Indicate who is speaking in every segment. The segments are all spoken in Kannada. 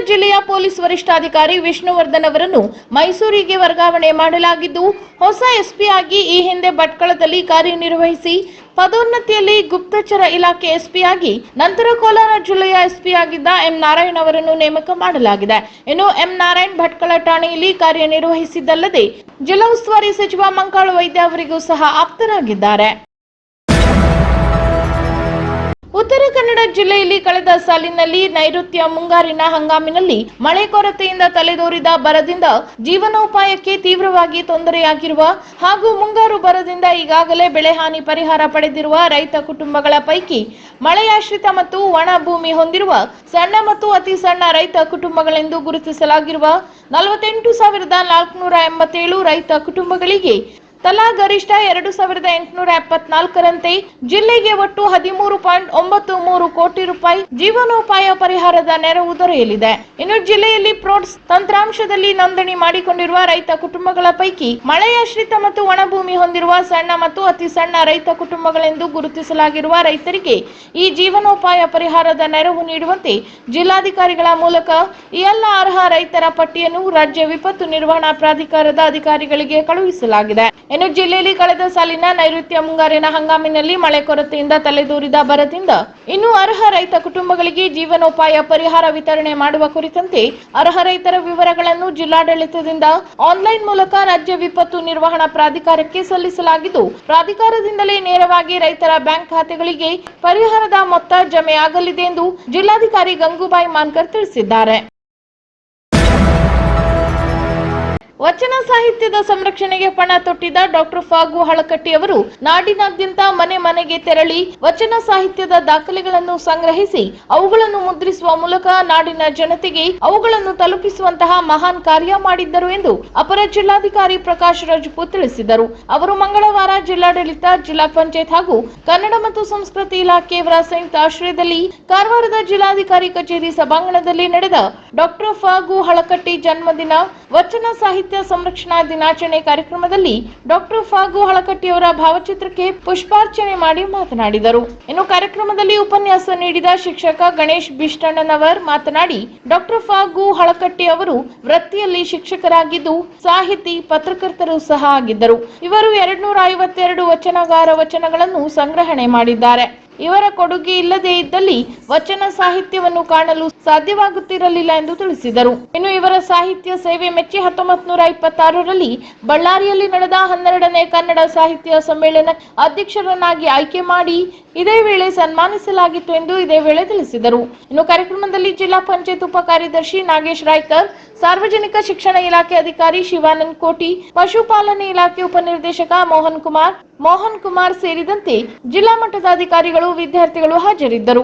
Speaker 1: ಜಿಲ್ಲೆಯ ಪೊಲೀಸ್ ವರಿಷ್ಠಾಧಿಕಾರಿ ವಿಷ್ಣುವರ್ಧನ್ ಅವರನ್ನು ಮೈಸೂರಿಗೆ ವರ್ಗಾವಣೆ ಮಾಡಲಾಗಿದ್ದು, ಹೊಸ ಎಸ್ಪಿ ಆಗಿ ಈ ಹಿಂದೆ ಭಟ್ಕಳದಲ್ಲಿ ಕಾರ್ಯನಿರ್ವಹಿಸಿ ಪದೋನ್ನತಿಯಲ್ಲಿ ಗುಪ್ತಚರ ಇಲಾಖೆ ಎಸ್ಪಿ ಆಗಿ ನಂತರ ಕೋಲಾರ ಜಿಲ್ಲೆಯ ಎಸ್ಪಿ ಆಗಿದ್ದ ಎಂ ನಾರಾಯಣ್ ಅವರನ್ನು ನೇಮಕ ಮಾಡಲಾಗಿದೆ. ಇನ್ನು ಎಂ ನಾರಾಯಣ್ ಭಟ್ಕಳ ಠಾಣೆಯಲ್ಲಿ ಕಾರ್ಯನಿರ್ವಹಿಸಿದ್ದಲ್ಲದೆ ಜಿಲ್ಲಾ ಉಸ್ತುವಾರಿ ಸಚಿವ ಮಂಕಾಳು ವೈದ್ಯ ಅವರಿಗೂ ಸಹ ಆಪ್ತರಾಗಿದ್ದಾರೆ. ಉತ್ತರ ಕನ್ನಡ ಜಿಲ್ಲೆಯಲ್ಲಿ ಕಳೆದ ಸಾಲಿನಲ್ಲಿ ನೈಋತ್ಯ ಮುಂಗಾರಿನ ಹಂಗಾಮಿನಲ್ಲಿ ಮಳೆ ಕೊರತೆಯಿಂದ ತಲೆದೋರಿದ ಬರದಿಂದ ಜೀವನೋಪಾಯಕ್ಕೆ ತೀವ್ರವಾಗಿ ತೊಂದರೆಯಾಗಿರುವ ಹಾಗೂ ಮುಂಗಾರು ಬರದಿಂದ ಈಗಾಗಲೇ ಬೆಳೆ ಹಾನಿ ಪರಿಹಾರ ಪಡೆದಿರುವ ರೈತ ಕುಟುಂಬಗಳ ಪೈಕಿ ಮಳೆಯಾಶ್ರಿತ ಮತ್ತು ಒಣ ಭೂಮಿ ಹೊಂದಿರುವ ಸಣ್ಣ ಮತ್ತು ಅತಿ ಸಣ್ಣ ರೈತ ಕುಟುಂಬಗಳೆಂದು ಗುರುತಿಸಲಾಗಿರುವ 48,487 ರೈತ ಕುಟುಂಬಗಳಿಗೆ ತಲಾ ಗರಿಷ್ಠ 2,874ರಂತೆ ಜಿಲ್ಲೆಗೆ ಒಟ್ಟು 13.93 ಕೋಟಿ ರೂಪಾಯಿ ಜೀವನೋಪಾಯ ಪರಿಹಾರದ ನೆರವು ದೊರೆಯಲಿದೆ. ಇನ್ನು ಜಿಲ್ಲೆಯಲ್ಲಿ ಪ್ರೋಟ್ಸ್ ತಂತ್ರಾಂಶದಲ್ಲಿ ನೋಂದಣಿ ಮಾಡಿಕೊಂಡಿರುವ ರೈತ ಕುಟುಂಬಗಳ ಪೈಕಿ ಮಳೆಯಾಶ್ರಿತ ಮತ್ತು ಒಣಭೂಮಿ ಹೊಂದಿರುವ ಸಣ್ಣ ಮತ್ತು ಅತಿ ಸಣ್ಣ ರೈತ ಕುಟುಂಬಗಳೆಂದು ಗುರುತಿಸಲಾಗಿರುವ ರೈತರಿಗೆ ಈ ಜೀವನೋಪಾಯ ಪರಿಹಾರದ ನೆರವು ನೀಡುವಂತೆ ಜಿಲ್ಲಾಧಿಕಾರಿಗಳ ಮೂಲಕ ಈ ಎಲ್ಲ ಅರ್ಹ ರೈತರ ಪಟ್ಟಿಯನ್ನು ರಾಜ್ಯ ವಿಪತ್ತು ನಿರ್ವಹಣಾ ಪ್ರಾಧಿಕಾರದ ಅಧಿಕಾರಿಗಳಿಗೆ ಕಳುಹಿಸಲಾಗಿದೆ. ಇನ್ನು ಜಿಲ್ಲೆಯಲ್ಲಿ ಕಳೆದ ಸಾಲಿನ ನೈಋತ್ಯ ಮುಂಗಾರಿನ ಹಂಗಾಮಿನಲ್ಲಿ ಮಳೆ ಕೊರತೆಯಿಂದ ತಲೆದೋರಿದ ಬರದಿಂದ ಇನ್ನು ಅರ್ಹ ರೈತ ಕುಟುಂಬಗಳಿಗೆ ಜೀವನೋಪಾಯ ಪರಿಹಾರ ವಿತರಣೆ ಮಾಡುವ ಕುರಿತಂತೆ ಅರ್ಹ ರೈತರ ವಿವರಗಳನ್ನು ಜಿಲ್ಲಾಡಳಿತದಿಂದ ಆನ್ಲೈನ್ ಮೂಲಕ ರಾಜ್ಯ ವಿಪತ್ತು ನಿರ್ವಹಣಾ ಪ್ರಾಧಿಕಾರಕ್ಕೆ ಸಲ್ಲಿಸಲಾಗಿದ್ದು, ಪ್ರಾಧಿಕಾರದಿಂದಲೇ ನೇರವಾಗಿ ರೈತರ ಬ್ಯಾಂಕ್ ಖಾತೆಗಳಿಗೆ ಪರಿಹಾರದ ಮೊತ್ತ ಜಮೆಯಾಗಲಿದೆ ಎಂದು ಜಿಲ್ಲಾಧಿಕಾರಿ ಗಂಗೂಬಾಯಿ ಮಾನ್ಕರ್ ತಿಳಿಸಿದ್ದಾರೆ. ವಚನ ಸಾಹಿತ್ಯದ ಸಂರಕ್ಷಣೆಗೆ ಪಣ ತೊಟ್ಟಿದ್ದ ಡಾಕ್ಟರ್ ಫಾಗು ಹಳಕಟ್ಟಿ ಅವರು ನಾಡಿನಾದ್ಯಂತ ಮನೆ ಮನೆಗೆ ತೆರಳಿ ವಚನ ಸಾಹಿತ್ಯದ ದಾಖಲೆಗಳನ್ನು ಸಂಗ್ರಹಿಸಿ ಅವುಗಳನ್ನು ಮುದ್ರಿಸುವ ಮೂಲಕ ನಾಡಿನ ಜನತೆಗೆ ಅವುಗಳನ್ನು ತಲುಪಿಸುವಂತಹ ಮಹಾನ್ ಕಾರ್ಯ ಮಾಡಿದ್ದರು ಎಂದು ಅಪರ ಜಿಲ್ಲಾಧಿಕಾರಿ ಪ್ರಕಾಶ್ ರಾಜಪೂತ್ ತಿಳಿಸಿದರು. ಅವರು ಮಂಗಳವಾರ ಜಿಲ್ಲಾಡಳಿತ, ಜಿಲ್ಲಾ ಪಂಚಾಯತ್ ಹಾಗೂ ಕನ್ನಡ ಮತ್ತು ಸಂಸ್ಕೃತಿ ಇಲಾಖೆಯವರ ಸಂಯುಕ್ತ ಆಶ್ರಯದಲ್ಲಿ ಕಾರವಾರದ ಜಿಲ್ಲಾಧಿಕಾರಿ ಕಚೇರಿ ಸಭಾಂಗಣದಲ್ಲಿ ನಡೆದ ಡಾಕ್ಟರ್ ಫಾಗು ಹಳಕಟ್ಟಿ ಜನ್ಮದಿನ ವಚನ ಸಾಹಿತ್ಯ ಸಂರಕ್ಷಣಾ ದಿನಾಚರಣೆ ಕಾರ್ಯಕ್ರಮದಲ್ಲಿ ಡಾಕ್ಟರ್ ಫಾಗು ಹಳಕಟ್ಟಿಯವರ ಭಾವಚಿತ್ರಕ್ಕೆ ಪುಷ್ಪಾರ್ಚನೆ ಮಾಡಿ ಮಾತನಾಡಿದರು. ಇನ್ನು ಕಾರ್ಯಕ್ರಮದಲ್ಲಿ ಉಪನ್ಯಾಸ ನೀಡಿದ ಶಿಕ್ಷಕ ಗಣೇಶ್ ಬಿಷ್ಟಣ್ಣನವರ್ ಮಾತನಾಡಿ, ಡಾಕ್ಟರ್ ಫಾಗು ಹಳಕಟ್ಟಿ ಅವರು ವೃತ್ತಿಯಲ್ಲಿ ಶಿಕ್ಷಕರಾಗಿದ್ದು ಸಾಹಿತಿ, ಪತ್ರಕರ್ತರು ಸಹ ಆಗಿದ್ದರು. ಇವರು 252 ವಚನಗಾರ ವಚನಗಳನ್ನು ಸಂಗ್ರಹಣೆ ಮಾಡಿದ್ದಾರೆ. ಇವರ ಕೊಡುಗೆ ಇಲ್ಲದೆ ಇದ್ದಲ್ಲಿ ವಚನ ಸಾಹಿತ್ಯವನ್ನು ಕಾಣಲು ಸಾಧ್ಯವಾಗುತ್ತಿರಲಿಲ್ಲ ಎಂದು ತಿಳಿಸಿದರು. ಇನ್ನು ಇವರ ಸಾಹಿತ್ಯ ಸೇವೆ ಮೆಚ್ಚಿ 1926ರಲ್ಲಿ ಬಳ್ಳಾರಿಯಲ್ಲಿ ನಡೆದ 12ನೇ ಕನ್ನಡ ಸಾಹಿತ್ಯ ಸಮ್ಮೇಳನ ಅಧ್ಯಕ್ಷರನ್ನಾಗಿ ಆಯ್ಕೆ ಮಾಡಿ ಇದೇ ವೇಳೆ ಸನ್ಮಾನಿಸಲಾಗಿತ್ತು ಎಂದು ಇದೇ ವೇಳೆ ತಿಳಿಸಿದರು. ಇನ್ನು ಕಾರ್ಯಕ್ರಮದಲ್ಲಿ ಜಿಲ್ಲಾ ಪಂಚಾಯತ್ ಉಪ ಕಾರ್ಯದರ್ಶಿ ನಾಗೇಶ್ ರಾಯ್ಕರ್, ಸಾರ್ವಜನಿಕ ಶಿಕ್ಷಣ ಇಲಾಖೆ ಅಧಿಕಾರಿ ಶಿವಾನಂದ್ ಕೋಟಿ, ಪಶುಪಾಲನೆ ಇಲಾಖೆ ಉಪನಿರ್ದೇಶಕ ಮೋಹನ್ ಕುಮಾರ್ ಸೇರಿದಂತೆ ಜಿಲ್ಲಾ ಮಟ್ಟದ ಅಧಿಕಾರಿಗಳು, ವಿದ್ಯಾರ್ಥಿಗಳು ಹಾಜರಿದ್ದರು.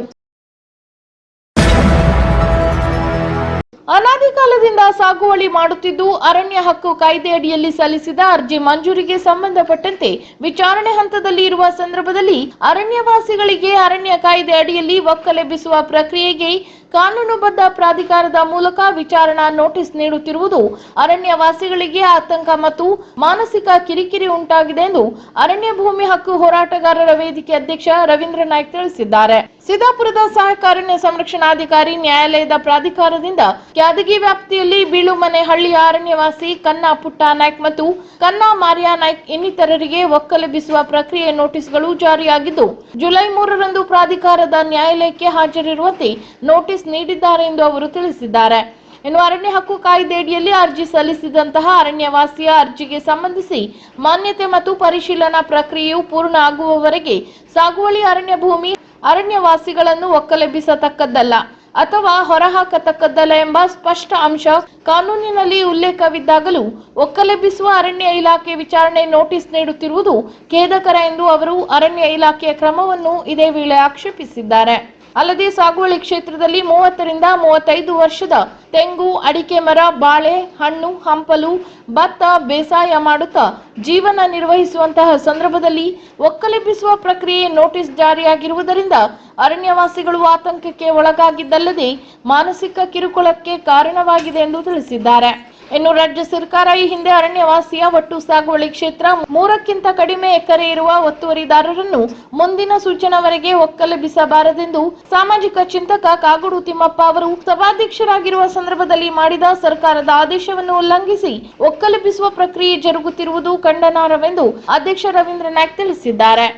Speaker 1: ಅನಾದಿ ಕಾಲದಿಂದ ಸಾಗುವಳಿ ಮಾಡುತ್ತಿದ್ದು ಅರಣ್ಯ ಹಕ್ಕು ಕಾಯ್ದೆ ಅಡಿಯಲ್ಲಿ ಸಲ್ಲಿಸಿದ ಅರ್ಜಿ ಮಂಜೂರಿಗೆ ಸಂಬಂಧಪಟ್ಟಂತೆ ವಿಚಾರಣೆ ಹಂತದಲ್ಲಿ ಇರುವ ಸಂದರ್ಭದಲ್ಲಿ ಅರಣ್ಯವಾಸಿಗಳಿಗೆ ಅರಣ್ಯ ಕಾಯ್ದೆ ಅಡಿಯಲ್ಲಿ ಒಕ್ಕಲೆಬ್ಬಿಸುವ ಪ್ರಕ್ರಿಯೆಗೆ ಕಾನೂನುಬದ್ಧ ಪ್ರಾಧಿಕಾರದ ಮೂಲಕ ವಿಚಾರಣಾ ನೋಟಿಸ್ ನೀಡುತ್ತಿರುವುದು ಅರಣ್ಯವಾಸಿಗಳಿಗೆ ಆತಂಕ ಮತ್ತು ಮಾನಸಿಕ ಕಿರಿಕಿರಿ ಉಂಟಾಗಿದೆ ಎಂದು ಅರಣ್ಯ ಭೂಮಿ ಹಕ್ಕು ಹೋರಾಟಗಾರರ ವೇದಿಕೆ ಅಧ್ಯಕ್ಷ ರವೀಂದ್ರ ನಾಯ್ಕ್ ತಿಳಿಸಿದ್ದಾರೆ. ಸಿದ್ದಾಪುರದ ಸಹಾಯಕ ಅರಣ್ಯ ಸಂರಕ್ಷಣಾಧಿಕಾರಿ ನ್ಯಾಯಾಲಯದ ಪ್ರಾಧಿಕಾರದಿಂದ ಕ್ಯಾದಗಿ ವ್ಯಾಪ್ತಿಯಲ್ಲಿ ಬೀಳುಮನೆ ಹಳ್ಳಿಯ ಅರಣ್ಯವಾಸಿ ಕನ್ನಾ ಪುಟ್ಟ ನಾಯ್ಕ್ ಮತ್ತು ಕನ್ನಾ ಮಾರಿಯಾ ನಾಯ್ಕ್ ಇನ್ನಿತರರಿಗೆ ಒಕ್ಕಲೆಬ್ಬಿಸುವ ಪ್ರಕ್ರಿಯೆ ನೋಟಿಸ್ಗಳು ಜಾರಿಯಾಗಿದ್ದು, ಜುಲೈ 3ರಂದು ಪ್ರಾಧಿಕಾರದ ನ್ಯಾಯಾಲಯಕ್ಕೆ ಹಾಜರಿರುವಂತೆ ನೋಟಿಸ್ ನೀಡಿದ್ದಾರೆ ಎಂದು ಅವರು ತಿಳಿಸಿದ್ದಾರೆ. ಇನ್ನು ಅರಣ್ಯ ಹಕ್ಕು ಕಾಯ್ದೆಯಡಿಯಲ್ಲಿ ಅರ್ಜಿ ಸಲ್ಲಿಸಿದಂತಹ ಅರಣ್ಯವಾಸಿಯ ಅರ್ಜಿಗೆ ಸಂಬಂಧಿಸಿ ಮಾನ್ಯತೆ ಮತ್ತು ಪರಿಶೀಲನಾ ಪ್ರಕ್ರಿಯೆಯು ಪೂರ್ಣ ಆಗುವವರೆಗೆ ಸಾಗುವಳಿ ಅರಣ್ಯ ಭೂಮಿ ಅರಣ್ಯವಾಸಿಗಳನ್ನು ಒಕ್ಕಲೆಬ್ಬಿಸತಕ್ಕದ್ದಲ್ಲ ಅಥವಾ ಹೊರಹಾಕತಕ್ಕದ್ದಲ್ಲ ಎಂಬ ಸ್ಪಷ್ಟ ಅಂಶ ಕಾನೂನಿನಲ್ಲಿ ಉಲ್ಲೇಖವಿದ್ದಾಗಲೂ ಒಕ್ಕಲೆಬ್ಬಿಸುವ ಅರಣ್ಯ ಇಲಾಖೆ ವಿಚಾರಣೆ ನೋಟಿಸ್ ನೀಡುತ್ತಿರುವುದು ಖೇದಕರ ಎಂದು ಅವರು ಅರಣ್ಯ ಇಲಾಖೆಯ ಕ್ರಮವನ್ನು ಇದೇ ವೇಳೆ ಆಕ್ಷೇಪಿಸಿದ್ದಾರೆ. ಅಲ್ಲದೆ ಸಾಗುವಳಿ ಕ್ಷೇತ್ರದಲ್ಲಿ 30ರಿಂದ 35 ವರ್ಷದ ತೆಂಗು, ಅಡಿಕೆ ಮರ, ಬಾಳೆ, ಹಣ್ಣು, ಹಂಪಲು, ಭತ್ತ ಬೇಸಾಯ ಮಾಡುತ್ತಾ ಜೀವನ ನಿರ್ವಹಿಸುವಂತಹ ಸಂದರ್ಭದಲ್ಲಿ ಒಕ್ಕಲೆಬ್ಬಿಸುವ ಪ್ರಕ್ರಿಯೆ ನೋಟಿಸ್ ಜಾರಿಯಾಗಿರುವುದರಿಂದ ಅರಣ್ಯವಾಸಿಗಳು ಆತಂಕಕ್ಕೆ ಒಳಗಾಗಿದ್ದಲ್ಲದೆ ಮಾನಸಿಕ ಕಿರುಕುಳಕ್ಕೆ ಕಾರಣವಾಗಿದೆ ಎಂದು ತಿಳಿಸಿದ್ದಾರೆ. ಇನ್ನು ರಾಜ್ಯ ಸರ್ಕಾರ ಈ ಹಿಂದೆ ಅರಣ್ಯವಾಸಿಯ ಒಟ್ಟು ಸಾಗುವಳಿ ಕ್ಷೇತ್ರ 3ಕ್ಕಿಂತ ಕಡಿಮೆ ಎಕರೆ ಇರುವ ಒತ್ತುವರಿದಾರರನ್ನು ಮುಂದಿನ ಸೂಚನೆವರೆಗೆ ಒಕ್ಕಲೆಬ್ಬಿಸಬಾರದೆಂದು ಸಾಮಾಜಿಕ ಚಿಂತಕ ಕಾಗೋಡು ತಿಮ್ಮಪ್ಪ ಅವರು ಸಭಾಧ್ಯಕ್ಷರಾಗಿರುವ ಸಂದರ್ಭದಲ್ಲಿ ಮಾಡಿದ ಸರ್ಕಾರದ ಆದೇಶವನ್ನು ಉಲ್ಲಂಘಿಸಿ ಒಕ್ಕಲೆಬ್ಬಿಸುವ ಪ್ರಕ್ರಿಯೆ ಜರುಗುತ್ತಿರುವುದು ಖಂಡನಾರ್ಹವೆಂದು ಅಧ್ಯಕ್ಷ ರವೀಂದ್ರ ನಾಯ್ಕ್ ತಿಳಿಸಿದ್ದಾರೆ.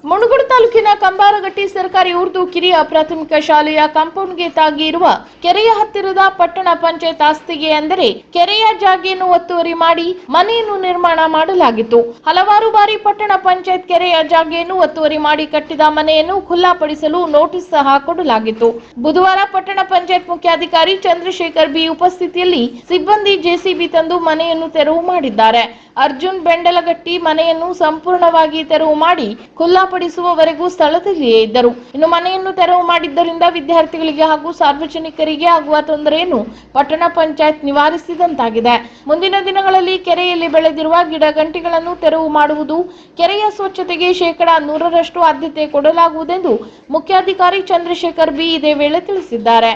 Speaker 1: ಮುಣಗೋಡು ತಾಲೂಕಿನ ಕಂಬಾರಗಟ್ಟಿ ಸರ್ಕಾರಿ ಉರ್ದು ಕಿರಿಯ ಪ್ರಾಥಮಿಕ ಶಾಲೆಯ ಕಾಂಪೌಂಡ್ಗೆ ತಾಗಿ ಇರುವ ಕೆರೆಯ ಹತ್ತಿರದ ಪಟ್ಟಣ ಪಂಚಾಯತ್ ಆಸ್ತಿಗೆ ಅಂದರೆ ಕೆರೆಯ ಜಾಗೆಯನ್ನು ಒತ್ತುವರಿ ಮಾಡಿ ಮನೆಯನ್ನು ನಿರ್ಮಾಣ ಮಾಡಲಾಗಿತ್ತು. ಹಲವಾರು ಬಾರಿ ಪಟ್ಟಣ ಪಂಚಾಯತ್ ಕೆರೆಯ ಜಾಗೆಯನ್ನು ಒತ್ತುವರಿ ಮಾಡಿ ಕಟ್ಟಿದ ಮನೆಯನ್ನು ಖುಲ್ಲಾಪಡಿಸಲು ನೋಟಿಸ್ ಸಹ ಕೊಡಲಾಗಿತ್ತು. ಬುಧವಾರ ಪಟ್ಟಣ ಪಂಚಾಯತ್ ಮುಖ್ಯಾಧಿಕಾರಿ ಚಂದ್ರಶೇಖರ್ ಬಿ ಉಪಸ್ಥಿತಿಯಲ್ಲಿ ಸಿಬ್ಬಂದಿ ಜೆಸಿಬಿ ತಂದು ಮನೆಯನ್ನು ತೆರವು ಮಾಡಿದ್ದಾರೆ. ಅರ್ಜುನ್ ಬೆಂಡಲಗಟ್ಟಿ ಮನೆಯನ್ನು ಸಂಪೂರ್ಣವಾಗಿ ತೆರವು ಮಾಡಿ ಖುಲ್ಲಾಪಡಿಸುವವರೆಗೂ ಸ್ಥಳದಲ್ಲಿಯೇ ಇದ್ದರು. ಇನ್ನು ಮನೆಯನ್ನು ತೆರವು ಮಾಡಿದ್ದರಿಂದ ವಿದ್ಯಾರ್ಥಿಗಳಿಗೆ ಹಾಗೂ ಸಾರ್ವಜನಿಕರಿಗೆ ಆಗುವ ತೊಂದರೆಯನ್ನು ಪಟ್ಟಣ ಪಂಚಾಯತ್ ನಿವಾರಿಸಿದಂತಾಗಿದೆ. ಮುಂದಿನ ದಿನಗಳಲ್ಲಿ ಕೆರೆಯಲ್ಲಿ ಬೆಳೆದಿರುವ ಗಿಡ ಗಂಟಿಗಳನ್ನು ತೆರವು ಮಾಡುವುದು, ಕೆರೆಯ ಸ್ವಚ್ಛತೆಗೆ 100% ಆದ್ಯತೆ ಕೊಡಲಾಗುವುದೆಂದು ಮುಖ್ಯಾಧಿಕಾರಿ ಚಂದ್ರಶೇಖರ್ ಬಿ ಇದೇ ವೇಳೆ ತಿಳಿಸಿದ್ದಾರೆ.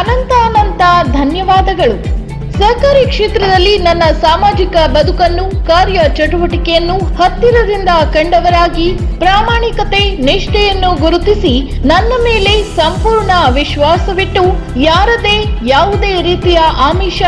Speaker 1: ಅನಂತ ಧನ್ಯವಾದಗಳು. ಸಹಕಾರಿ ಕ್ಷೇತ್ರದಲ್ಲಿ ನನ್ನ ಸಾಮಾಜಿಕ ಬದುಕನ್ನು, ಕಾರ್ಯ ಚಟುವಟಿಕೆಯನ್ನು ಹತ್ತಿರದಿಂದ ಕಂಡವರಾಗಿ ಪ್ರಾಮಾಣಿಕತೆ, ನಿಷ್ಠೆಯನ್ನು ಗುರುತಿಸಿ ನನ್ನ ಮೇಲೆ ಸಂಪೂರ್ಣ ವಿಶ್ವಾಸವಿಟ್ಟು ಯಾರದೇ ಯಾವುದೇ ರೀತಿಯ ಆಮಿಷ,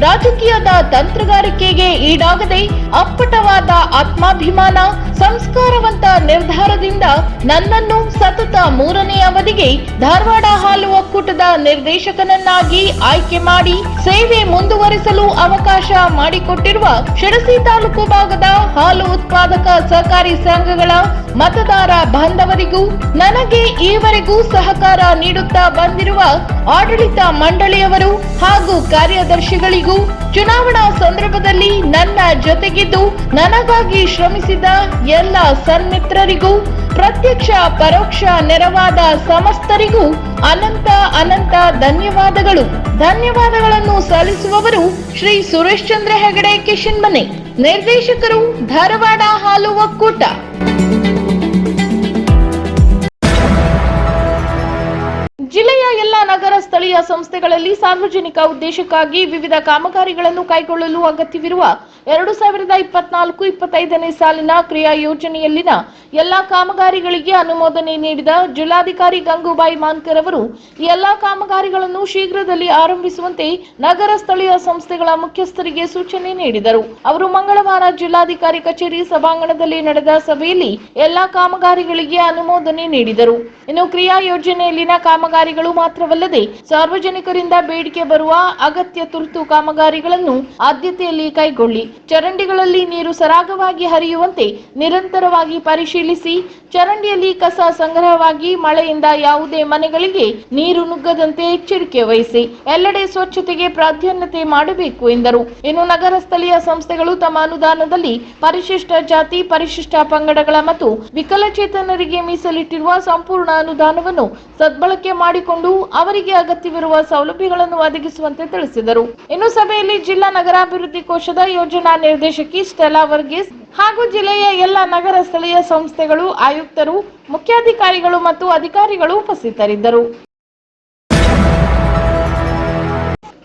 Speaker 1: ರಾಜಕೀಯದ ತಂತ್ರಗಾರಿಕೆಗೆ ಈಡಾಗದೆ ಅಪ್ಪಟವಾದ ಆತ್ಮಾಭಿಮಾನ, ಸಂಸ್ಕಾರವಂತ ನಿರ್ಧಾರದಿಂದ ನನ್ನನ್ನು ಸತತ 3ನೇ ಅವಧಿಗೆ ಧಾರವಾಡ ಹಾಲು ಒಕ್ಕೂಟದ ನಿರ್ದೇಶಕನನ್ನಾಗಿ ಆಯ್ಕೆ ಮಾಡಿ ಸೇವೆ ಮುಂದುವರಿಸಲು ಅವಕಾಶ ಮಾಡಿಕೊಟ್ಟಿರುವ ಶಿರಸಿ ತಾಲೂಕು ಭಾಗದ ಹಾಲು ಉತ್ಪಾದಕ ಸಹಕಾರಿ ಸಂಘಗಳ ಮತದಾರ ಬಾಂಧವರಿಗೂ, ನನಗೆ ಈವರೆಗೂ ಸಹಕಾರ ನೀಡುತ್ತಾ ಬಂದಿರುವ ಆಡಳಿತ ಮಂಡಳಿಯವರು ಹಾಗೂ ಕಾರ್ಯದರ್ಶಿಗಳಿಗೂ, ಚುನಾವಣಾ ಸಂದರ್ಭದಲ್ಲಿ ನನ್ನ ಜೊತೆಗಿದ್ದು ನನಗಾಗಿ ಶ್ರಮಿಸಿದ ಎಲ್ಲ ಸನ್ಮಿತ್ರರಿಗೂ, ಪ್ರತ್ಯಕ್ಷ ಪರೋಕ್ಷ ನೆರವಾದ ಸಮಸ್ತರಿಗೂ ಅನಂತ ಧನ್ಯವಾದಗಳು. ಧನ್ಯವಾದಗಳನ್ನು ಸಲ್ಲಿಸುವವರು ಶ್ರೀ ಸುರೇಶ್ ಚಂದ್ರ ಹೆಗಡೆ ಕಿಶನ್ಮನೆ, ನಿರ್ದೇಶಕರು, ಧಾರವಾಡ ಹಾಲು ಒಕ್ಕೂಟ. ಜಿಲ್ಲೆಯ ಎಲ್ಲ ನಗರ ಸ್ಥಳೀಯ ಸಂಸ್ಥೆಗಳಲ್ಲಿ ಸಾರ್ವಜನಿಕ ಉದ್ದೇಶಕ್ಕಾಗಿ ವಿವಿಧ ಕಾಮಗಾರಿಗಳನ್ನು ಕೈಗೊಳ್ಳಲು ಅಗತ್ಯವಿರುವ 2024-25ನೇ ಸಾಲಿನ ಕ್ರಿಯಾ ಯೋಜನೆಯಲ್ಲಿನ ಎಲ್ಲಾ ಕಾಮಗಾರಿಗಳಿಗೆ ಅನುಮೋದನೆ ನೀಡಿದ ಜಿಲ್ಲಾಧಿಕಾರಿ ಗಂಗೂಬಾಯಿ ಮಾನ್ಕರ್ ಅವರು ಎಲ್ಲಾ ಕಾಮಗಾರಿಗಳನ್ನು ಶೀಘ್ರದಲ್ಲಿ ಆರಂಭಿಸುವಂತೆ ನಗರ ಸ್ಥಳೀಯ ಸಂಸ್ಥೆಗಳ ಮುಖ್ಯಸ್ಥರಿಗೆ ಸೂಚನೆ ನೀಡಿದರು. ಅವರು ಮಂಗಳವಾರ ಜಿಲ್ಲಾಧಿಕಾರಿ ಕಚೇರಿ ಸಭಾಂಗಣದಲ್ಲಿ ನಡೆದ ಸಭೆಯಲ್ಲಿ ಎಲ್ಲಾ ಕಾಮಗಾರಿಗಳಿಗೆ ಅನುಮೋದನೆ ನೀಡಿದರು. ಇನ್ನು ಕ್ರಿಯಾ ಯೋಜನೆಯಲ್ಲಿನ ಕಾಮಗಾರಿಗಳು ಮಾತ್ರವಲ್ಲದೆ ಸಾರ್ವಜನಿಕರಿಂದ ಬೇಡಿಕೆ ಬರುವ ಅಗತ್ಯ ತುರ್ತು ಕಾಮಗಾರಿಗಳನ್ನು ಆದ್ಯತೆಯಲ್ಲಿ ಕೈಗೊಳ್ಳಿ, ಚರಂಡಿಗಳಲ್ಲಿ ನೀರು ಸರಾಗವಾಗಿ ಹರಿಯುವಂತೆ ನಿರಂತರವಾಗಿ ಪರಿಶೀಲಿಸಿ, ಚರಂಡಿಯಲ್ಲಿ ಕಸ ಸಂಗ್ರಹವಾಗಿ ಮಳೆಯಿಂದ ಯಾವುದೇ ಮನೆಗಳಿಗೆ ನೀರು ನುಗ್ಗದಂತೆ ಎಚ್ಚರಿಕೆ ವಹಿಸಿ, ಎಲ್ಲೆಡೆ ಸ್ವಚ್ಛತೆಗೆ ಪ್ರಾಧಾನ್ಯತೆ ಮಾಡಬೇಕು ಎಂದರು. ಇನ್ನು ನಗರ ಸ್ಥಳೀಯ ಸಂಸ್ಥೆಗಳು ತಮ್ಮ ಅನುದಾನದಲ್ಲಿ ಪರಿಶಿಷ್ಟ ಜಾತಿ, ಪರಿಶಿಷ್ಟ ಪಂಗಡಗಳ ಮತ್ತು ವಿಕಲಚೇತನರಿಗೆ ಮೀಸಲಿಟ್ಟಿರುವ ಸಂಪೂರ್ಣ ಅನುದಾನವನ್ನು ಸದ್ಬಳಕೆ ಮಾಡಿಕೊಂಡು ಅವರಿಗೆ ಅಗತ್ಯವಿರುವ ಸೌಲಭ್ಯಗಳನ್ನು ಒದಗಿಸುವಂತೆ ತಿಳಿಸಿದರು. ಇನ್ನು ಸಭೆಯಲ್ಲಿ ಜಿಲ್ಲಾ ನಗರಾಭಿವೃದ್ಧಿ ಕೋಶದ ಯೋಜನಾ ನಿರ್ದೇಶಕಿ ಸ್ಟೆಲಾ ವರ್ಗೀಸ್ ಹಾಗೂ ಜಿಲ್ಲೆಯ ಎಲ್ಲ ನಗರ ಸ್ಥಳೀಯ ಸಂಸ್ಥೆಗಳು, ಆಯುಕ್ತರು, ಮುಖ್ಯಾಧಿಕಾರಿಗಳು ಮತ್ತು ಅಧಿಕಾರಿಗಳು ಉಪಸ್ಥಿತರಿದ್ದರು.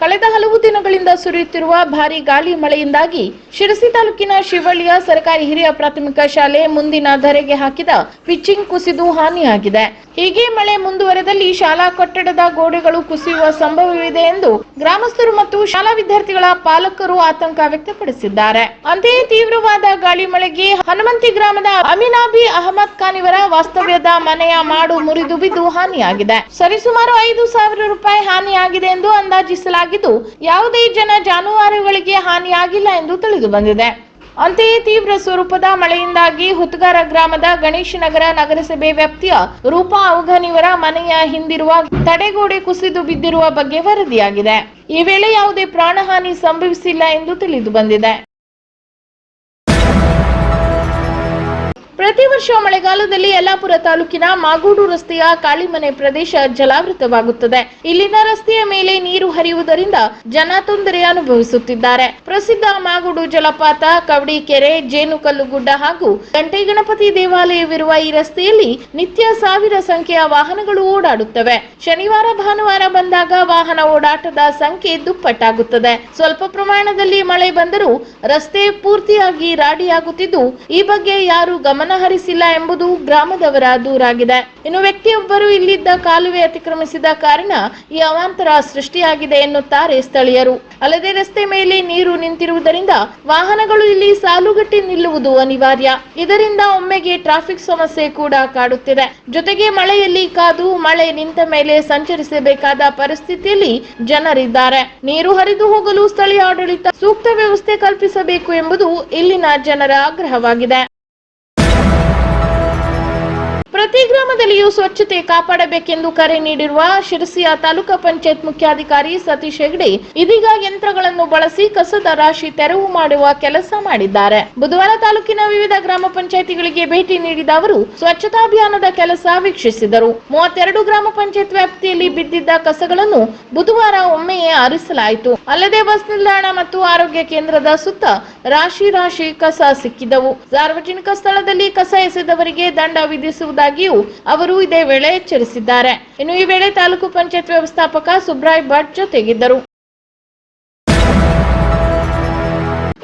Speaker 1: ಕಳೆದ ಹಲವು ದಿನಗಳಿಂದ ಸುರಿಯುತ್ತಿರುವ ಭಾರೀ ಗಾಳಿ ಮಳೆಯಿಂದಾಗಿ ಶಿರಸಿ ತಾಲೂಕಿನ ಶಿವಳ್ಳಿಯ ಸರ್ಕಾರಿ ಹಿರಿಯ ಪ್ರಾಥಮಿಕ ಶಾಲೆ ಮುಂದಿನ ಧರೆಗೆ ಹಾಕಿದ ಪಿಚ್ಚಿಂಗ್ ಕುಸಿದು ಹಾನಿಯಾಗಿದೆ. ಹೀಗೆ ಮಳೆ ಮುಂದುವರೆದಲ್ಲಿ ಶಾಲಾ ಕಟ್ಟಡದ ಗೋಡೆಗಳು ಕುಸಿಯುವ ಸಂಭವವಿದೆ ಎಂದು ಗ್ರಾಮಸ್ಥರು ಮತ್ತು ಶಾಲಾ ವಿದ್ಯಾರ್ಥಿಗಳ ಪಾಲಕರು ಆತಂಕ ವ್ಯಕ್ತಪಡಿಸಿದ್ದಾರೆ. ಅಂತೆಯೇ ತೀವ್ರವಾದ ಗಾಳಿ ಮಳೆಗೆ ಹನುಮಂತಿ ಗ್ರಾಮದ ಅಮೀನಾಬಿ ಅಹಮದ್ ಖಾನ್ ಇವರ ವಾಸ್ತವ್ಯದ ಮನೆಯ ಮಾಡು ಮುರಿದು ಬಿದ್ದು ಹಾನಿಯಾಗಿದೆ. ಸರಿಸುಮಾರು 5,000 ರೂಪಾಯಿ ಹಾನಿಯಾಗಿದೆ ಎಂದು ಅಂದಾಜಿಸಲಾಗಿದ್ದು, ಯಾವುದೇ ಜನ ಜಾನುವಾರುಗಳಿಗೆ ಹಾನಿಯಾಗಿಲ್ಲ ಎಂದು ತಿಳಿದು ಬಂದಿದೆ. ಅಂತೆಯೇ ತೀವ್ರ ಸ್ವರೂಪದ ಮಳೆಯಿಂದಾಗಿ ಹುತ್ಗಾರ ಗ್ರಾಮದ ಗಣೇಶ್ ನಗರ ನಗರಸಭೆ ವ್ಯಾಪ್ತಿಯ ರೂಪಾ ಅವಘನಿಯವರ ಮನೆಯ ಹಿಂದಿರುವ ತಡೆಗೋಡೆ ಕುಸಿದು ಬಿದ್ದಿರುವ ಬಗ್ಗೆ ವರದಿಯಾಗಿದೆ. ಈ ವೇಳೆ ಯಾವುದೇ ಪ್ರಾಣಹಾನಿ ಸಂಭವಿಸಿಲ್ಲ ಎಂದು ತಿಳಿದು ಬಂದಿದೆ. ಪ್ರತಿ ವರ್ಷ ಮಳೆಗಾಲದಲ್ಲಿ ಯಲ್ಲಾಪುರ ತಾಲೂಕಿನ ಮಾಗೂಡು ರಸ್ತೆಯ ಕಾಳಿಮನೆ ಪ್ರದೇಶ ಜಲಾವೃತವಾಗುತ್ತದೆ. ಇಲ್ಲಿನ ರಸ್ತೆಯ ಮೇಲೆ ನೀರು ಹರಿಯುವುದರಿಂದ ಜನ ತೊಂದರೆ ಅನುಭವಿಸುತ್ತಿದ್ದಾರೆ. ಪ್ರಸಿದ್ಧ ಮಾಗೂಡು ಜಲಪಾತ, ಕವಡಿ ಕೆರೆ, ಜೇನುಕಲ್ಲು ಗುಡ್ಡ ಹಾಗೂ ಗಂಟೆ ಗಣಪತಿ ದೇವಾಲಯವಿರುವ ಈ ರಸ್ತೆಯಲ್ಲಿ ನಿತ್ಯ ಸಾವಿರ ಸಂಖ್ಯೆಯ ವಾಹನಗಳು ಓಡಾಡುತ್ತವೆ. ಶನಿವಾರ ಭಾನುವಾರ ಬಂದಾಗ ವಾಹನ ಓಡಾಟದ ಸಂಖ್ಯೆ ದುಪ್ಪಟ್ಟಾಗುತ್ತದೆ. ಸ್ವಲ್ಪ ಪ್ರಮಾಣದಲ್ಲಿ ಮಳೆ ಬಂದರೂ ರಸ್ತೆ ಪೂರ್ತಿಯಾಗಿ ರಾಡಿಯಾಗುತ್ತಿದ್ದು, ಈ ಬಗ್ಗೆ ಯಾರು ಗಮನ ಹರಿಸಿಲ್ಲ ಎಂಬುದು ಗ್ರಾಮದವರ ದೂರಾಗಿದೆ. ಇನ್ನು ವ್ಯಕ್ತಿಯೊಬ್ಬರು ಇಲ್ಲಿದ್ದ ಕಾಲುವೆ ಅತಿಕ್ರಮಿಸಿದ ಕಾರಣ ಈ ಅವಾಂತರ ಸೃಷ್ಟಿಯಾಗಿದೆ ಎನ್ನುತ್ತಾರೆ ಸ್ಥಳೀಯರು. ಅಲ್ಲದೆ ರಸ್ತೆ ಮೇಲೆ ನೀರು ನಿಂತಿರುವುದರಿಂದ ವಾಹನಗಳು ಇಲ್ಲಿ ಸಾಲುಗಟ್ಟಿ ನಿಲ್ಲುವುದು ಅನಿವಾರ್ಯ. ಇದರಿಂದ ಒಮ್ಮೆಗೆ ಟ್ರಾಫಿಕ್ ಸಮಸ್ಯೆ ಕೂಡ ಕಾಡುತ್ತಿದೆ. ಜೊತೆಗೆ ಮಳೆಯಲ್ಲಿ ಕಾದು ಮಳೆ ನಿಂತ ಮೇಲೆ ಸಂಚರಿಸಬೇಕಾದ ಪರಿಸ್ಥಿತಿಯಲ್ಲಿ ಜನರಿದ್ದಾರೆ. ನೀರು ಹರಿದು ಹೋಗಲು ಸ್ಥಳೀಯ ಆಡಳಿತ ಸೂಕ್ತ ವ್ಯವಸ್ಥೆ ಕಲ್ಪಿಸಬೇಕು ಎಂಬುದು ಇಲ್ಲಿನ ಜನರ ಆಗ್ರಹವಾಗಿದೆ. ಪ್ರತಿ ಗ್ರಾಮದಲ್ಲಿಯೂ ಸ್ವಚ್ಛತೆ ಕಾಪಾಡಬೇಕೆಂದು ಕರೆ ನೀಡಿರುವ ಶಿರಸಿಯ ತಾಲೂಕಾ ಪಂಚಾಯತ್ ಮುಖ್ಯಾಧಿಕಾರಿ ಸತೀಶ್ ಹೆಗ್ಡೆ ಇದೀಗ ಯಂತ್ರಗಳನ್ನು ಬಳಸಿ ಕಸದ ರಾಶಿ ತೆರವು ಮಾಡುವ ಕೆಲಸ ಮಾಡಿದ್ದಾರೆ. ಬುಧವಾರ ತಾಲೂಕಿನ ವಿವಿಧ ಗ್ರಾಮ ಪಂಚಾಯಿತಿಗಳಿಗೆ ಭೇಟಿ ನೀಡಿದ ಅವರು ಸ್ವಚ್ಛತಾ ಅಭಿಯಾನದ ಕೆಲಸ ವೀಕ್ಷಿಸಿದರು. 32 ಗ್ರಾಮ ಪಂಚಾಯತ್ ವ್ಯಾಪ್ತಿಯಲ್ಲಿ ಬಿದ್ದಿದ್ದ ಕಸಗಳನ್ನು ಬುಧವಾರ ಒಮ್ಮೆಯೇ ಆರಿಸಲಾಯಿತು. ಅಲ್ಲದೆ ಬಸ್ ನಿಲ್ದಾಣ ಮತ್ತು ಆರೋಗ್ಯ ಕೇಂದ್ರದ ಸುತ್ತ ರಾಶಿ ರಾಶಿ ಕಸ ಸಿಕ್ಕಿದವು. ಸಾರ್ವಜನಿಕ ಸ್ಥಳದಲ್ಲಿ ಕಸ ಎಸೆದವರಿಗೆ ದಂಡ ವಿಧಿಸುವುದಾಗಿ ಅವರು ಇದೇ ವೇಳೆ ಎಚ್ಚರಿಸಿದ್ದಾರೆ. ಇನ್ನು ಈ ವೇಳೆ ತಾಲೂಕು ಪಂಚಾಯತ್ ವ್ಯವಸ್ಥಾಪಕ ಸುಬ್ರಾಯ್ ಭಟ್ ಜೊತೆಗಿದ್ದರು.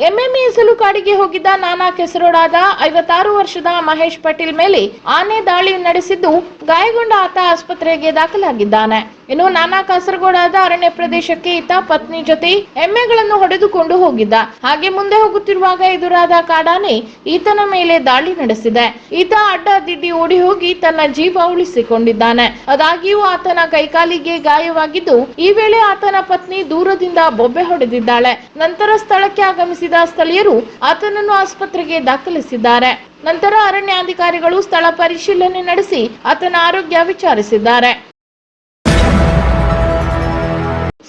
Speaker 1: ಎಮ್ಮೆ ಮೀಸಲು ಕಾಡಿಗೆ ಹೋಗಿದ್ದ ನಾನಾ ಕೆಸರೋಡಾದ 56 ವರ್ಷದ ಮಹೇಶ್ ಪಟೇಲ್ ಮೇಲೆ ಆನೆ ದಾಳಿ ನಡೆಸಿದ್ದು ಗಾಯಗೊಂಡ ಆತ ಆಸ್ಪತ್ರೆಗೆ ದಾಖಲಾಗಿದ್ದಾನೆ. ಇನ್ನು ನಾನಾ ಕಾಸರಗೋಡಾದ ಅರಣ್ಯ ಪ್ರದೇಶಕ್ಕೆ ಈತ ಪತ್ನಿ ಜೊತೆ ಎಮ್ಮೆಗಳನ್ನು ಹೊಡೆದುಕೊಂಡು ಹೋಗಿದ್ದ. ಹಾಗೆ ಮುಂದೆ ಹೋಗುತ್ತಿರುವಾಗ ಎದುರಾದ ಕಾಡಾನೆ ಈತನ ಮೇಲೆ ದಾಳಿ ನಡೆಸಿದೆ. ಈತ ಅಡ್ಡದಿಡ್ಡಿ ಓಡಿ ಹೋಗಿ ತನ್ನ ಜೀವ ಉಳಿಸಿಕೊಂಡಿದ್ದಾನೆ. ಆದಾಗ್ಯೂ ಆತನ ಕೈಕಾಲಿಗೆ ಗಾಯವಾಗಿದ್ದು, ಈ ವೇಳೆ ಆತನ ಪತ್ನಿ ದೂರದಿಂದ ಬೊಬ್ಬೆ ಹೊಡೆದಿದ್ದಾಳೆ. ನಂತರ ಸ್ಥಳಕ್ಕೆ ಆಗಮಿಸಿದ ಸ್ಥಳೀಯರು ಆತನನ್ನು ಆಸ್ಪತ್ರೆಗೆ ದಾಖಲಿಸಿದ್ದಾರೆ. ನಂತರ ಅರಣ್ಯಾಧಿಕಾರಿಗಳು ಸ್ಥಳ ಪರಿಶೀಲನೆ ನಡೆಸಿ ಆತನ ಆರೋಗ್ಯ ವಿಚಾರಿಸಿದ್ದಾರೆ.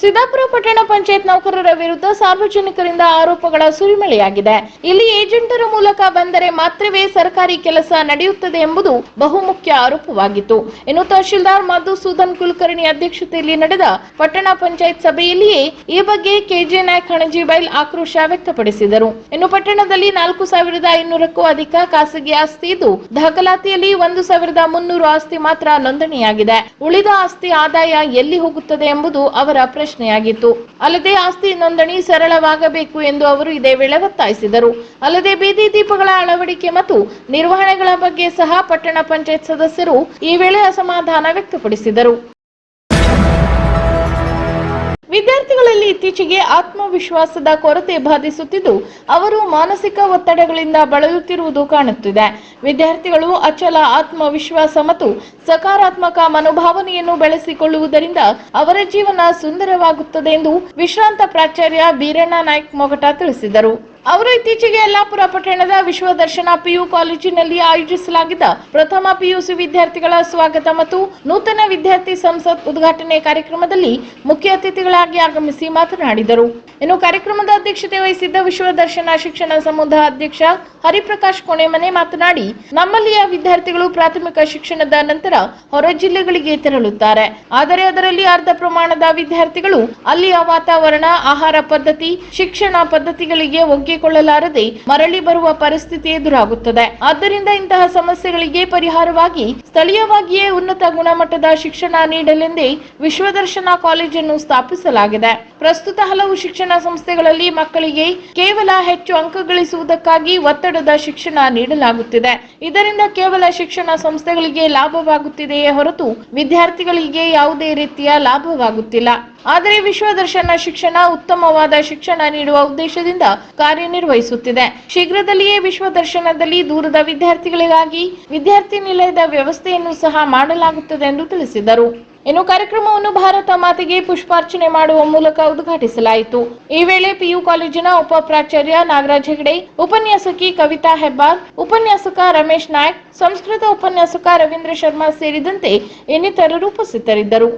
Speaker 1: ಸಿದ್ದಾಪುರ ಪಟ್ಟಣ ಪಂಚಾಯತ್ ನೌಕರರ ವಿರುದ್ಧ ಸಾರ್ವಜನಿಕರಿಂದ ಆರೋಪಗಳ ಸುರಿಮಳೆಯಾಗಿದೆ. ಇಲ್ಲಿ ಏಜೆಂಟರ ಮೂಲಕ ಬಂದರೆ ಮಾತ್ರವೇ ಸರ್ಕಾರಿ ಕೆಲಸ ನಡೆಯುತ್ತದೆ ಎಂಬುದು ಬಹುಮುಖ್ಯ ಆರೋಪವಾಗಿತ್ತು. ಇನ್ನು ತಹಶೀಲ್ದಾರ್ ಮಧುಸೂದನ್ ಕುಲಕರ್ಣಿ ಅಧ್ಯಕ್ಷತೆಯಲ್ಲಿ ನಡೆದ ಪಟ್ಟಣ ಪಂಚಾಯತ್ ಸಭೆಯಲ್ಲಿಯೇ ಈ ಬಗ್ಗೆ ಕೆಜೆ ನಾಯ್ಕ್ ಹಣಜಿಬೈಲ್ ಆಕ್ರೋಶ ವ್ಯಕ್ತಪಡಿಸಿದರು. ಇನ್ನು ಪಟ್ಟಣದಲ್ಲಿ 4500ಕ್ಕೂ ಅಧಿಕ ಖಾಸಗಿ ಆಸ್ತಿ ಇದ್ದು, ದಾಖಲಾತಿಯಲ್ಲಿ 1300 ಆಸ್ತಿ ಮಾತ್ರ ನೋಂದಣಿಯಾಗಿದೆ. ಉಳಿದ ಆಸ್ತಿ ಆದಾಯ ಎಲ್ಲಿ ಹೋಗುತ್ತದೆ ಎಂಬುದು ಅವರ ಪ್ರಶ್ನೆಯಾಗಿತ್ತು. ಅಲ್ಲದೆ ಆಸ್ತಿ ನೋಂದಣಿ ಸರಳವಾಗಬೇಕು ಎಂದು ಅವರು ಇದೇ ವೇಳೆ ಒತ್ತಾಯಿಸಿದರು. ಅಲ್ಲದೆ ಬೀದಿ ದೀಪಗಳ ಅಳವಡಿಕೆ ಮತ್ತು ನಿರ್ವಹಣೆಗಳ ಬಗ್ಗೆ ಸಹ ಪಟ್ಟಣ ಪಂಚಾಯತ್ ಸದಸ್ಯರು ಈ ವೇಳೆ ಅಸಮಾಧಾನ ವ್ಯಕ್ತಪಡಿಸಿದರು. ವಿದ್ಯಾರ್ಥಿಗಳಲ್ಲಿ ಇತ್ತೀಚೆಗೆ ಆತ್ಮವಿಶ್ವಾಸದ ಕೊರತೆ ಬಾಧಿಸುತ್ತಿದ್ದು, ಅವರು ಮಾನಸಿಕ ಒತ್ತಡಗಳಿಂದ ಬಳಲುತ್ತಿರುವುದು ಕಾಣುತ್ತಿದೆ. ವಿದ್ಯಾರ್ಥಿಗಳು ಅಚಲ ಆತ್ಮವಿಶ್ವಾಸ ಮತ್ತು ಸಕಾರಾತ್ಮಕ ಮನೋಭಾವನೆಯನ್ನು ಬೆಳೆಸಿಕೊಳ್ಳುವುದರಿಂದ ಅವರ ಜೀವನ ಸುಂದರವಾಗುತ್ತದೆ ಎಂದು ವಿಶ್ರಾಂತ ಪ್ರಾಚಾರ್ಯ ಬೀರಣ್ಣ ನಾಯ್ಕ್ ಮೊಗಟ ತಿಳಿಸಿದರು. ಅವರು ಇತ್ತೀಚೆಗೆ ಯಲ್ಲಾಪುರ ಪಟ್ಟಣದ ವಿಶ್ವದರ್ಶನ ಪಿಯು ಕಾಲೇಜಿನಲ್ಲಿ ಆಯೋಜಿಸಲಾಗಿದ್ದ ಪ್ರಥಮ ಪಿಯುಸಿ ವಿದ್ಯಾರ್ಥಿಗಳ ಸ್ವಾಗತ ಮತ್ತು ನೂತನ ವಿದ್ಯಾರ್ಥಿ ಸಂಸತ್ ಉದ್ಘಾಟನೆ ಕಾರ್ಯಕ್ರಮದಲ್ಲಿ ಮುಖ್ಯ ಅತಿಥಿಗಳಾಗಿ ಆಗಮಿಸಿ ಮಾತನಾಡಿದರು. ಇನ್ನು ಕಾರ್ಯಕ್ರಮದ ಅಧ್ಯಕ್ಷತೆ ವಹಿಸಿದ್ದ ವಿಶ್ವದರ್ಶನ ಶಿಕ್ಷಣ ಸಮೂಹದ ಅಧ್ಯಕ್ಷ ಹರಿಪ್ರಕಾಶ್ ಕೋಣೆಮನೆ ಮಾತನಾಡಿ, ನಮ್ಮಲ್ಲಿಯ ವಿದ್ಯಾರ್ಥಿಗಳು ಪ್ರಾಥಮಿಕ ಶಿಕ್ಷಣದ ನಂತರ ಹೊರ ಜಿಲ್ಲೆಗಳಿಗೆ ತೆರಳುತ್ತಾರೆ. ಆದರೆ ಅದರಲ್ಲಿ ಅರ್ಧ ಪ್ರಮಾಣದ ವಿದ್ಯಾರ್ಥಿಗಳು ಅಲ್ಲಿಯ ವಾತಾವರಣ, ಆಹಾರ ಪದ್ಧತಿ, ಶಿಕ್ಷಣ ಪದ್ಧತಿಗಳಿಗೆ ಒಗ್ಗಿಕೊಳ್ಳಲಾರದೆ ಮರಳಿ ಬರುವ ಪರಿಸ್ಥಿತಿ ಎದುರಾಗುತ್ತದೆ. ಆದ್ದರಿಂದ ಇಂತಹ ಸಮಸ್ಯೆಗಳಿಗೆ ಪರಿಹಾರವಾಗಿ ಸ್ಥಳೀಯವಾಗಿಯೇ ಉನ್ನತ ಗುಣಮಟ್ಟದ ಶಿಕ್ಷಣ ನೀಡಲೆಂದೇ ವಿಶ್ವದರ್ಶನ ಕಾಲೇಜನ್ನು ಸ್ಥಾಪಿಸಲಾಗಿದೆ. ಪ್ರಸ್ತುತ ಹಲವು ಶಿಕ್ಷಣ ಸಂಸ್ಥೆಗಳಲ್ಲಿ ಮಕ್ಕಳಿಗೆ ಕೇವಲ ಹೆಚ್ಚು ಅಂಕ ಗಳಿಸುವುದಕ್ಕಾಗಿ ಒತ್ತಡದ ಶಿಕ್ಷಣ ನೀಡಲಾಗುತ್ತಿದೆ. ಇದರಿಂದ ಕೇವಲ ಶಿಕ್ಷಣ ಸಂಸ್ಥೆಗಳಿಗೆ ಲಾಭವಾಗುತ್ತಿದೆಯೇ ಹೊರತು ವಿದ್ಯಾರ್ಥಿಗಳಿಗೆ ಯಾವುದೇ ರೀತಿಯ ಲಾಭವಾಗುತ್ತಿಲ್ಲ. ಆದರೆ ವಿಶ್ವದರ್ಶನ ಶಿಕ್ಷಣ ಉತ್ತಮವಾದ ಶಿಕ್ಷಣ ನೀಡುವ ಉದ್ದೇಶದಿಂದ ಕಾರ್ಯನಿರ್ವಹಿಸುತ್ತಿದೆ. ಶೀಘ್ರದಲ್ಲಿಯೇ ವಿಶ್ವದರ್ಶನದಲ್ಲಿ ದೂರದ ವಿದ್ಯಾರ್ಥಿಗಳಿಗಾಗಿ ವಿದ್ಯಾರ್ಥಿ ನಿಲಯದ ವ್ಯವಸ್ಥೆಯನ್ನು ಸಹ ಮಾಡಲಾಗುತ್ತದೆ ಎಂದು ತಿಳಿಸಿದರು. ಇನ್ನು ಕಾರ್ಯಕ್ರಮವನ್ನು ಭಾರತ ಮಾತೆಗೆ ಪುಷ್ಪಾರ್ಚನೆ ಮಾಡುವ ಮೂಲಕ ಉದ್ಘಾಟಿಸಲಾಯಿತು. ಈ ವೇಳೆ ಪಿಯು ಕಾಲೇಜಿನ ಉಪ ಪ್ರಾಚಾರ್ಯ ನಾಗರಾಜ್ ಹೆಗಡೆ, ಉಪನ್ಯಾಸಕಿ ಕವಿತಾ ಹೆಬ್ಬಾರ್, ಉಪನ್ಯಾಸಕ ರಮೇಶ್ ನಾಯ್ಕ್, ಸಂಸ್ಕೃತ ಉಪನ್ಯಾಸಕ ರವೀಂದ್ರ ಶರ್ಮಾ ಸೇರಿದಂತೆ ಇನ್ನಿತರರು ಉಪಸ್ಥಿತರಿದ್ದರು.